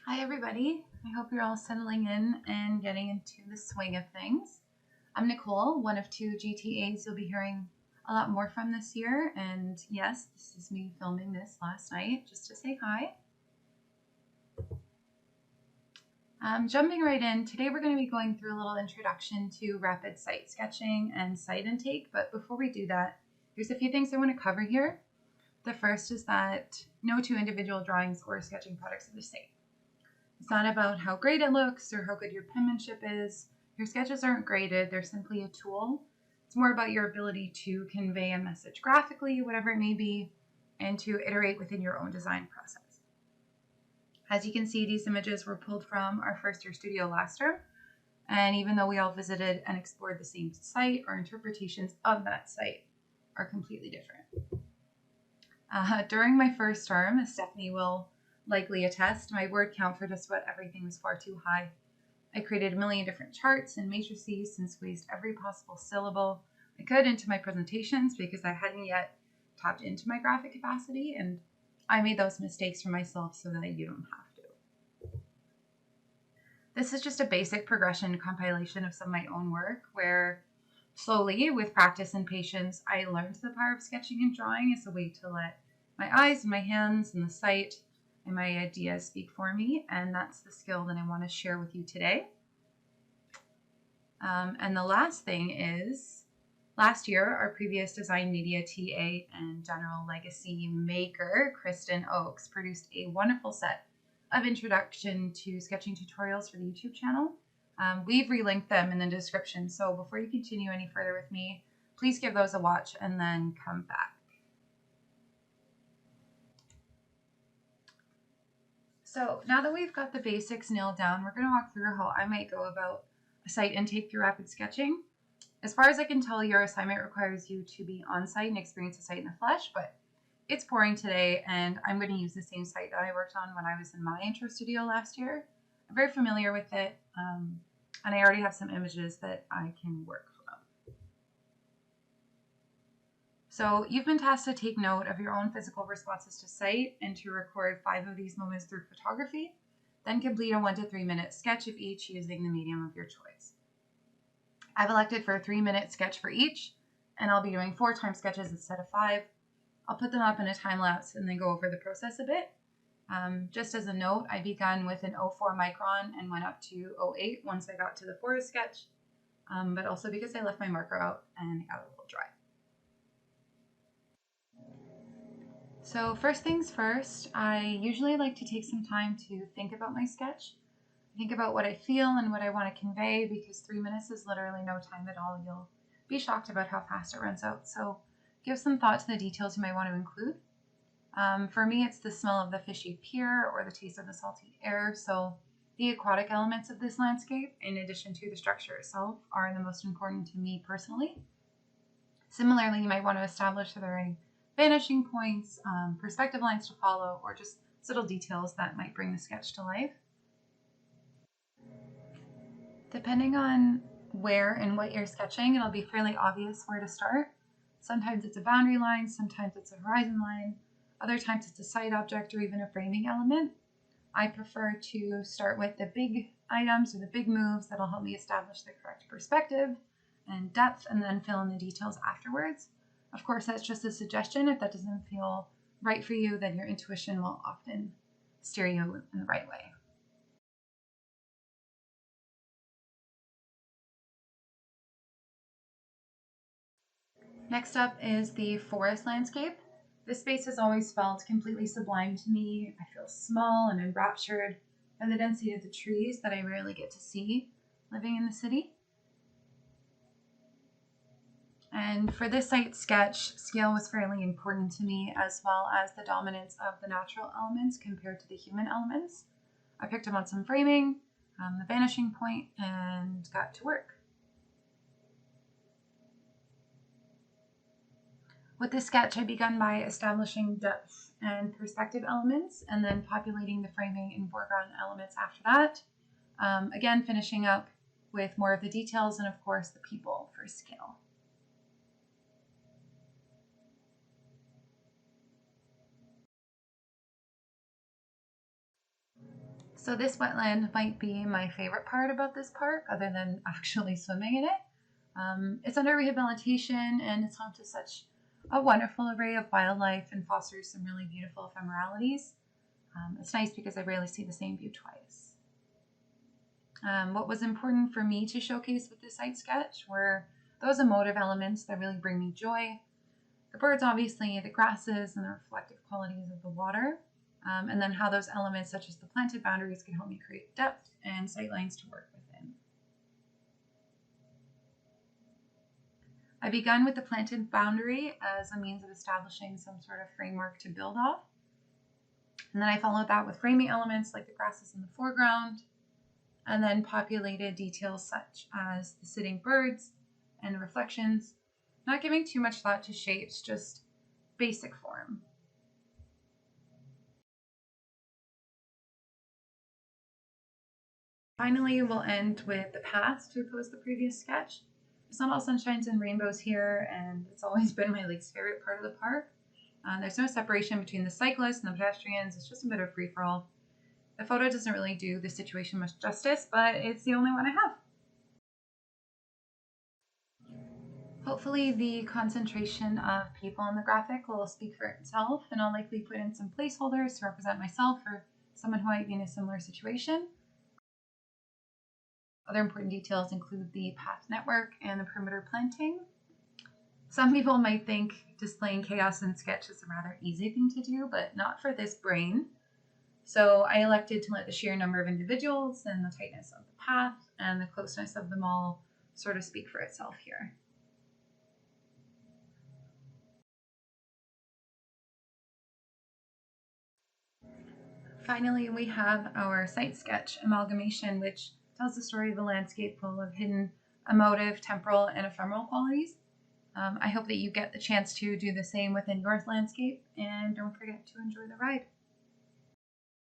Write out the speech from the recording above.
Hi everybody, I hope you're all settling in and getting into the swing of things. I'm Nicole, one of two GTAs you'll be hearing a lot more from this year, and yes, this is me filming this last night just to say hi. Jumping right in, today we're going to be going through a little introduction to rapid site sketching and site intake, but before we do that, there's a few things I want to cover here. The first is that no two individual drawings or sketching products are the same. It's not about how great it looks or how good your penmanship is. Your sketches aren't graded, they're simply a tool. It's more about your ability to convey a message graphically, whatever it may be, and to iterate within your own design process. As you can see, these images were pulled from our first year studio last term, and even though we all visited and explored the same site, our interpretations of that site are completely different. During my first term, as Stephanie will likely attest, my word count for just about everything was far too high. I created a million different charts and matrices and squeezed every possible syllable I could into my presentations because I hadn't yet tapped into my graphic capacity, and I made those mistakes for myself so that you don't have to. This is just a basic progression compilation of some of my own work where slowly, with practice and patience, I learned the power of sketching and drawing as a way to let my eyes and my hands and the sight and my ideas speak for me, and that's the skill that I want to share with you today. And the last thing is, last year, our previous design media TA and general legacy maker, Kristen Oakes, produced a wonderful set of introduction to sketching tutorials for the YouTube channel. We've relinked them in the description, so before you continue any further with me, please give those a watch and then come back. So now that we've got the basics nailed down, we're going to walk through how I might go about a site intake through rapid sketching. As far as I can tell, your assignment requires you to be on site and experience the site in the flesh, but it's pouring today, and I'm going to use the same site that I worked on when I was in my intro studio last year. I'm very familiar with it, and I already have some images that I can work from. So you've been tasked to take note of your own physical responses to site and to record 5 of these moments through photography, then complete a 1 to 3 minute sketch of each using the medium of your choice. I've elected for a 3-minute sketch for each, and I'll be doing 4 time sketches instead of 5. I'll put them up in a time lapse and then go over the process a bit. Just as a note, I began with an 0.4 micron and went up to 0.8 once I got to the forest sketch, but also because I left my marker out and it got a little dry. So first things first, I usually like to take some time to think about my sketch. Think about what I feel and what I want to convey, because 3 minutes is literally no time at all. You'll be shocked about how fast it runs out. So give some thought to the details you might want to include. For me, it's the smell of the fishy pier or the taste of the salty air. So the aquatic elements of this landscape, in addition to the structure itself, are the most important to me personally. Similarly, you might want to establish if there are any vanishing points, perspective lines to follow, or just little details that might bring the sketch to life. Depending on where and what you're sketching, it'll be fairly obvious where to start. Sometimes it's a boundary line, sometimes it's a horizon line, other times it's a side object or even a framing element. I prefer to start with the big items or the big moves that'll help me establish the correct perspective and depth, and then fill in the details afterwards. Of course, that's just a suggestion. If that doesn't feel right for you, then your intuition will often steer you in the right way. Next up is the forest landscape. This space has always felt completely sublime to me. I feel small and enraptured by the density of the trees that I rarely get to see living in the city. And for this site sketch, scale was fairly important to me, as well as the dominance of the natural elements compared to the human elements. I picked up on some framing, the vanishing point, and got to work. With this sketch, I began by establishing depth and perspective elements, and then populating the framing and foreground elements after that. Again, finishing up with more of the details and, of course, the people for scale. So this wetland might be my favorite part about this park, other than actually swimming in it. It's under rehabilitation and it's home to such a wonderful array of wildlife and fosters some really beautiful ephemeralities. It's nice because I rarely see the same view twice. What was important for me to showcase with this site sketch were those emotive elements that really bring me joy. The birds, obviously, the grasses, and the reflective qualities of the water. And then how those elements, such as the planted boundaries, can help me create depth and sightlines to work within. I begun with the planted boundary as a means of establishing some sort of framework to build off. And then I followed that with framing elements like the grasses in the foreground, and then populated details such as the sitting birds and the reflections, not giving too much thought to shapes, just basic form. Finally, we'll end with the path to oppose the previous sketch. It's not all sunshines and rainbows here, and it's always been my least favorite part of the park. There's no separation between the cyclists and the pedestrians. It's just a bit of free-for-all. The photo doesn't really do the situation much justice, but it's the only one I have. Hopefully the concentration of people in the graphic will speak for itself, and I'll likely put in some placeholders to represent myself or someone who might be in a similar situation. Other important details include the path network and the perimeter planting. Some people might think displaying chaos in sketch is a rather easy thing to do, but not for this brain. So I elected to let the sheer number of individuals and the tightness of the path and the closeness of them all sort of speak for itself here. Finally, we have our site sketch, Amalgamation, which tells the story of a landscape full of hidden emotive, temporal, and ephemeral qualities. I hope that you get the chance to do the same within your landscape, and don't forget to enjoy the ride.